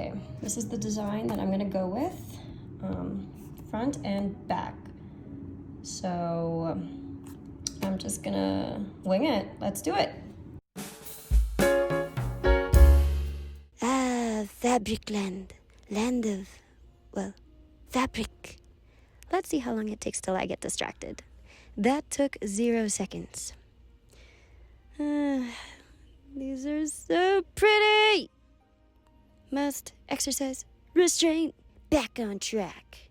Okay, this is the design that I'm gonna go with, front and back. So I'm just gonna wing it. Let's do it. Fabric land. Land of, well, fabric. Let's see how long it takes till I get distracted. That took 0 seconds. These are so pretty! Must exercise restraint. Back on track.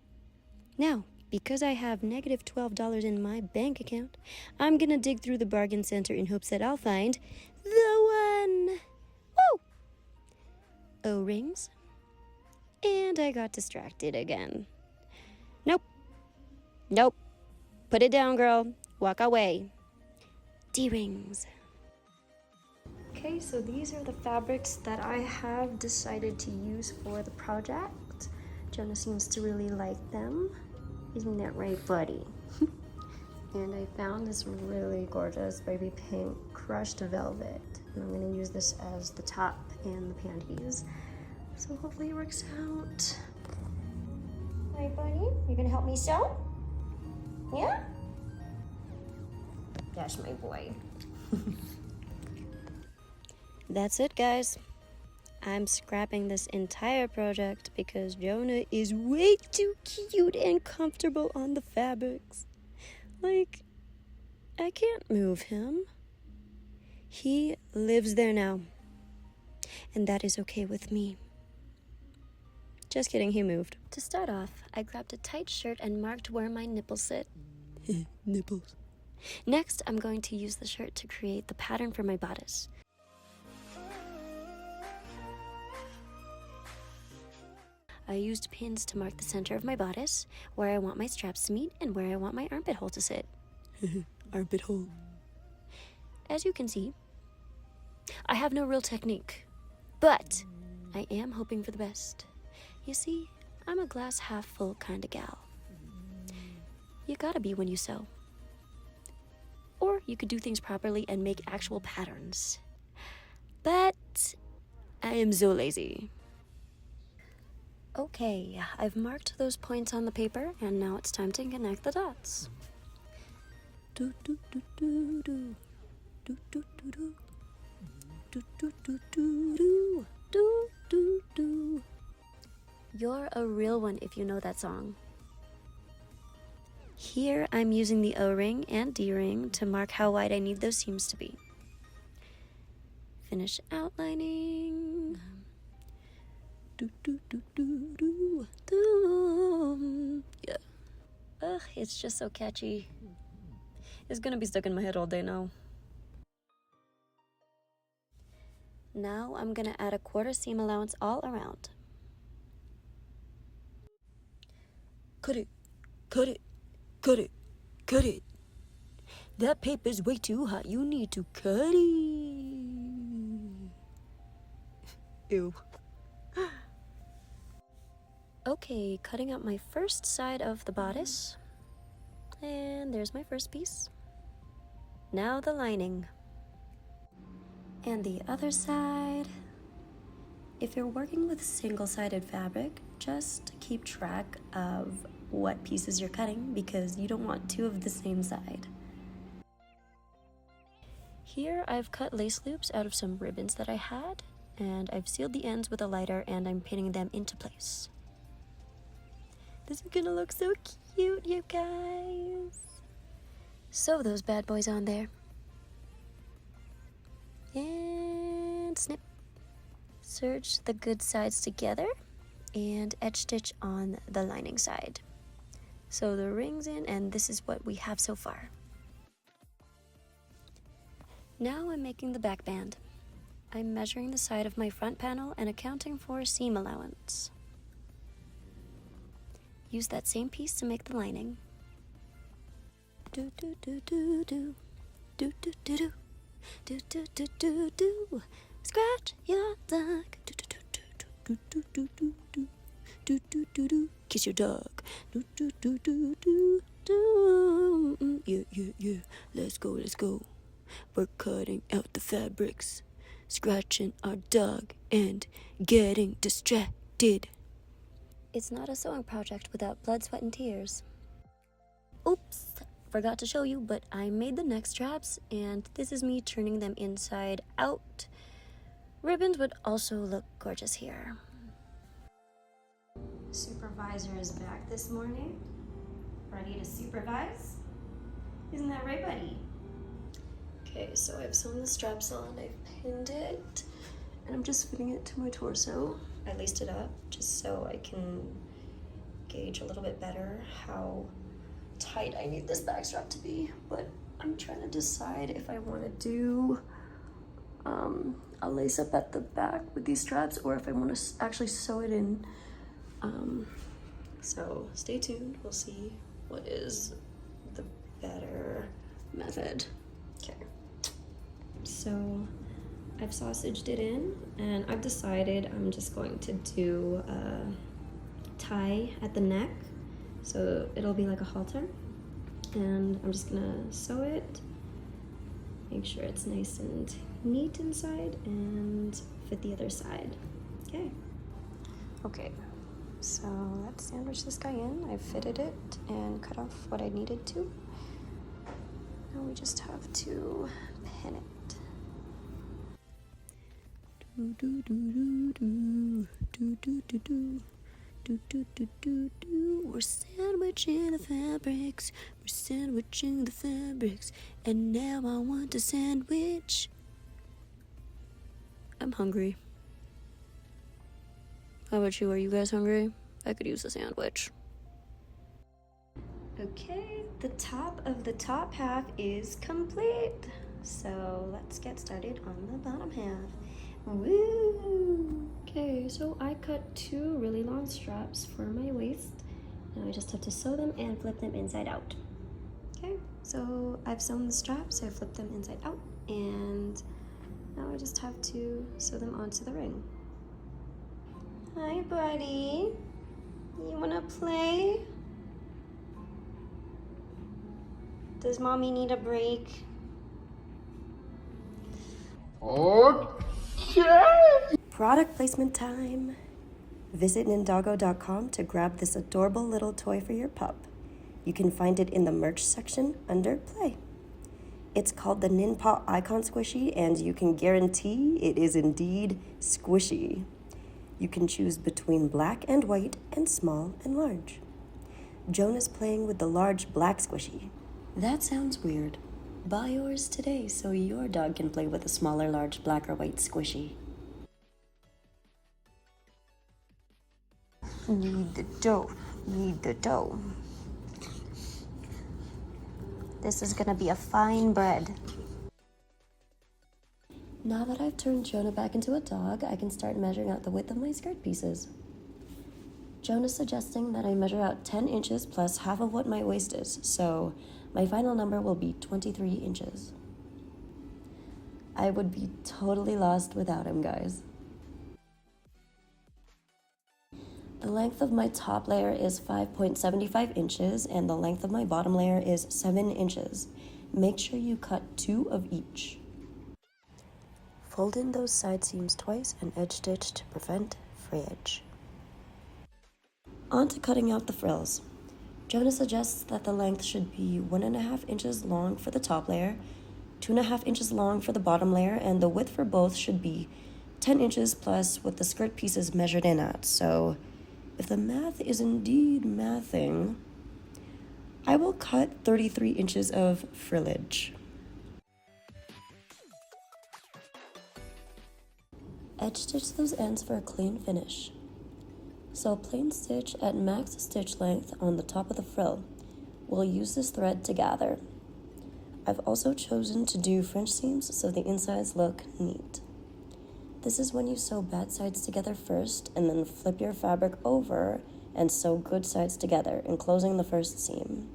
Now, because I have negative $12 in my bank account, I'm gonna dig through the bargain center in hopes that I'll find the one. Woo! O-rings. And I got distracted again. Nope. Nope. Put it down, girl. Walk away. D-rings. Okay, so these are the fabrics that I have decided to use for the project. Jonah seems to really like them. Isn't that right, buddy? And I found this really gorgeous baby pink crushed velvet. And I'm gonna use this as the top and the panties. So hopefully it works out. Hi, buddy. You gonna help me sew? Yeah? That's my boy. That's it, guys. I'm scrapping this entire project because Jonah is way too cute and comfortable on the fabrics. Like, I can't move him. He lives there now. And that is okay with me. Just kidding, he moved. To start off, I grabbed a tight shirt and marked where my nipples sit. Nipples. Next, I'm going to use the shirt to create the pattern for my bodice. I used pins to mark the center of my bodice, where I want my straps to meet, and where I want my armpit hole to sit. Armpit hole. As you can see, I have no real technique, but I am hoping for the best. You see, I'm a glass half full kind of gal. You gotta be when you sew. Or you could do things properly and make actual patterns. But I am so lazy. Okay, I've marked those points on the paper, and now it's time to connect the dots. Do do do do do do do do do do do do do do do do. You're a real one if you know that song. Here I'm using the O-ring and D-ring to mark how wide I need those seams to be. Finish outlining. Do do do do do do. Yeah. Ugh, it's just so catchy. It's gonna be stuck in my head all day now. Now I'm gonna add a quarter seam allowance all around. Cut it, cut it, cut it, cut it. That paper's way too hot. You need to cut it. Ew. Okay, cutting up my first side of the bodice. And there's my first piece. Now the lining. And the other side. If you're working with single-sided fabric, just keep track of what pieces you're cutting because you don't want two of the same side. Here I've cut lace loops out of some ribbons that I had, and I've sealed the ends with a lighter and I'm pinning them into place. This is gonna look so cute, you guys. Sew those bad boys on there. And snip. Serge the good sides together and edge stitch on the lining side. Sew the rings in, and this is what we have so far. Now I'm making the back band. I'm measuring the side of my front panel and accounting for seam allowance. Use that same piece to make the lining. Do do do do do do do do do do do do do do. Scratch your dog. Do do do do do do do do do do do do. Kiss your dog. Do do do do do do. Yeah yeah yeah. Let's go, let's go. We're cutting out the fabrics, scratching our dog and getting distracted. did. It's not a sewing project without blood, sweat, and tears. Oops, forgot to show you, but I made the neck straps, and this is me turning them inside out. Ribbons would also look gorgeous here. Supervisor is back this morning, ready to supervise. Isn't that right, buddy? Okay, so I've sewn the straps on, I've pinned it, and I'm just fitting it to my torso. I laced it up just so I can gauge a little bit better how tight I need this back strap to be, but I'm trying to decide if I want to do a lace up at the back with these straps or if I want to actually sew it in. So stay tuned, we'll see what is the better method. Okay, so I've sausaged it in and I've decided I'm just going to do a tie at the neck, so it'll be like a halter, and I'm just gonna sew it, make sure it's nice and neat inside, and fit the other side. Okay, so let's sandwich this guy in. I've fitted it and cut off what I needed to. Now we just have to pin it. We're sandwiching the fabrics, we're sandwiching the fabrics, and now I want a sandwich. I'm hungry. How about you? Are you guys hungry? I could use a sandwich. Okay, the top of the top half is complete. So let's get started on the bottom half. Woo! Okay, so I cut 2 really long straps for my waist. Now I just have to sew them and flip them inside out. Okay, so I've sewn the straps, I flipped them inside out, and now I just have to sew them onto the ring. Hi, buddy. You wanna play? Does mommy need a break? Okay. Product placement time. Visit Ninjago.com to grab this adorable little toy for your pup. You can find it in the merch section under Play. It's called the Ninpaw Icon Squishy, and you can guarantee it is indeed squishy. You can choose between black and white and small and large. Joan is playing with the large black squishy. That sounds weird. Buy yours today so your dog can play with a smaller, large black or white squishy. Need the dough. Need the dough. This is gonna be a fine bread. Now that I've turned Jonah back into a dog, I can start measuring out the width of my skirt pieces. Jonah's suggesting that I measure out 10 inches plus half of what my waist is, so my final number will be 23 inches. I would be totally lost without him, guys. The length of my top layer is 5.75 inches, and the length of my bottom layer is 7 inches. Make sure you cut 2 of each. Fold in those side seams twice and edge stitch to prevent frayage. On to cutting out the frills. Jonah suggests that the length should be 1.5 inches long for the top layer, 2.5 inches long for the bottom layer, and the width for both should be 10 inches plus what the skirt pieces measured in at. So if the math is indeed mathing, I will cut 33 inches of frillage. Edge stitch those ends for a clean finish. Sew plain stitch at max stitch length on the top of the frill. We'll use this thread to gather. I've also chosen to do French seams so the insides look neat. This is when you sew bad sides together first and then flip your fabric over and sew good sides together, enclosing the first seam.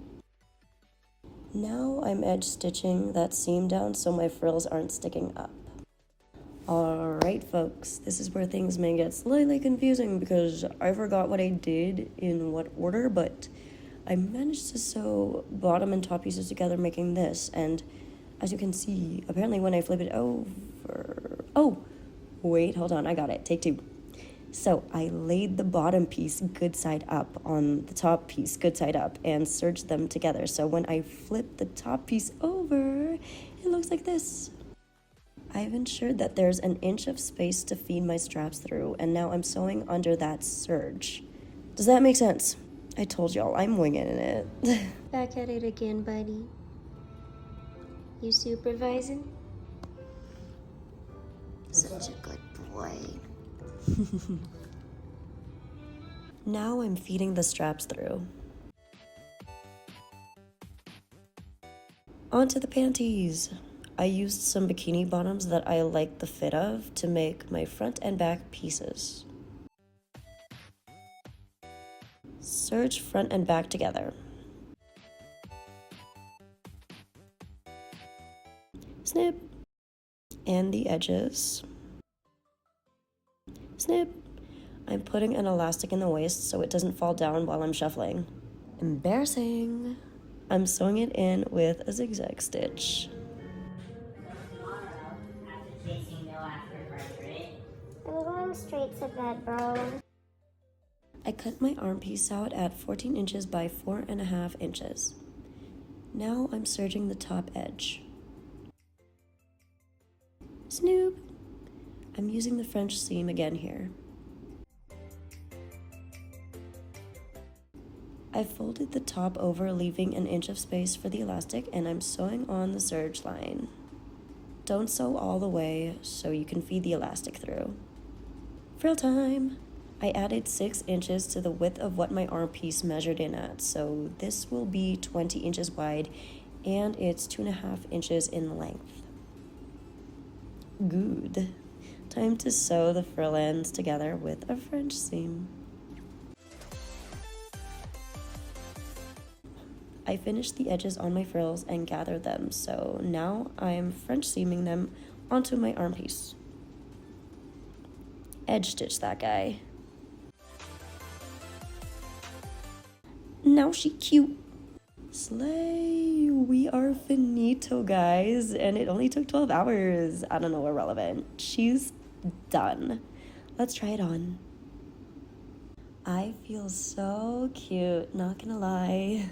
Now I'm edge stitching that seam down so my frills aren't sticking up. Alright folks, this is where things may get slightly confusing because I forgot what I did in what order, but I managed to sew bottom and top pieces together making this, and as you can see, apparently when I flip it over... Oh! Wait, hold on, I got it. Take 2. So I laid the bottom piece good side up on the top piece good side up and serged them together. So when I flip the top piece over, it looks like this. I've ensured that there's an inch of space to feed my straps through, and now I'm sewing under that serge. Does that make sense? I told y'all, I'm winging it. Back at it again, buddy. You supervising? Such a good boy. Now I'm feeding the straps through. Onto the panties. I used some bikini bottoms that I liked the fit of to make my front and back pieces. Serge front and back together. Snip. And the edges. Snip. I'm putting an elastic in the waist so it doesn't fall down while I'm shuffling. Embarrassing. I'm sewing it in with a zigzag stitch. I'm going straight to bed, bro. I cut my arm piece out at 14 inches by 4.5 inches. Now I'm serging the top edge. Snoop! I'm using the French seam again here. I folded the top over, leaving an inch of space for the elastic, and I'm sewing on the serge line. Don't sew all the way so you can feed the elastic through. Frill time! I added 6 inches to the width of what my arm piece measured in at, so this will be 20 inches wide and it's 2.5 inches in length. Good. Time to sew the frill ends together with a French seam. I finished the edges on my frills and gathered them, so now I'm French seaming them onto my arm piece. Edge stitch that guy. Now she cute. Slay, we are finito, guys, and it only took 12 hours. I don't know, irrelevant. She's done. Let's try it on. I feel so cute, not gonna lie.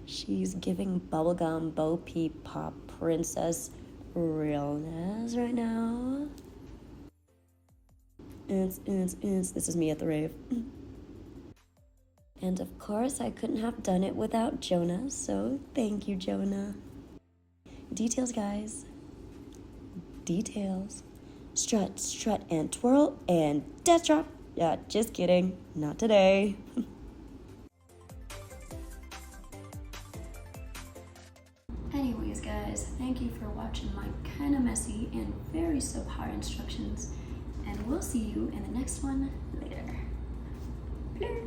She's giving bubblegum Bo Peep Pop Princess realness right now. This is me at the rave. And of course, I couldn't have done it without Jonah, so thank you, Jonah. Details, guys. Details. Strut, strut, and twirl, and death drop. Yeah, just kidding. Not today. Anyways, guys, thank you for watching my kind of messy and very subpar instructions. And we'll see you in the next one later. Blur.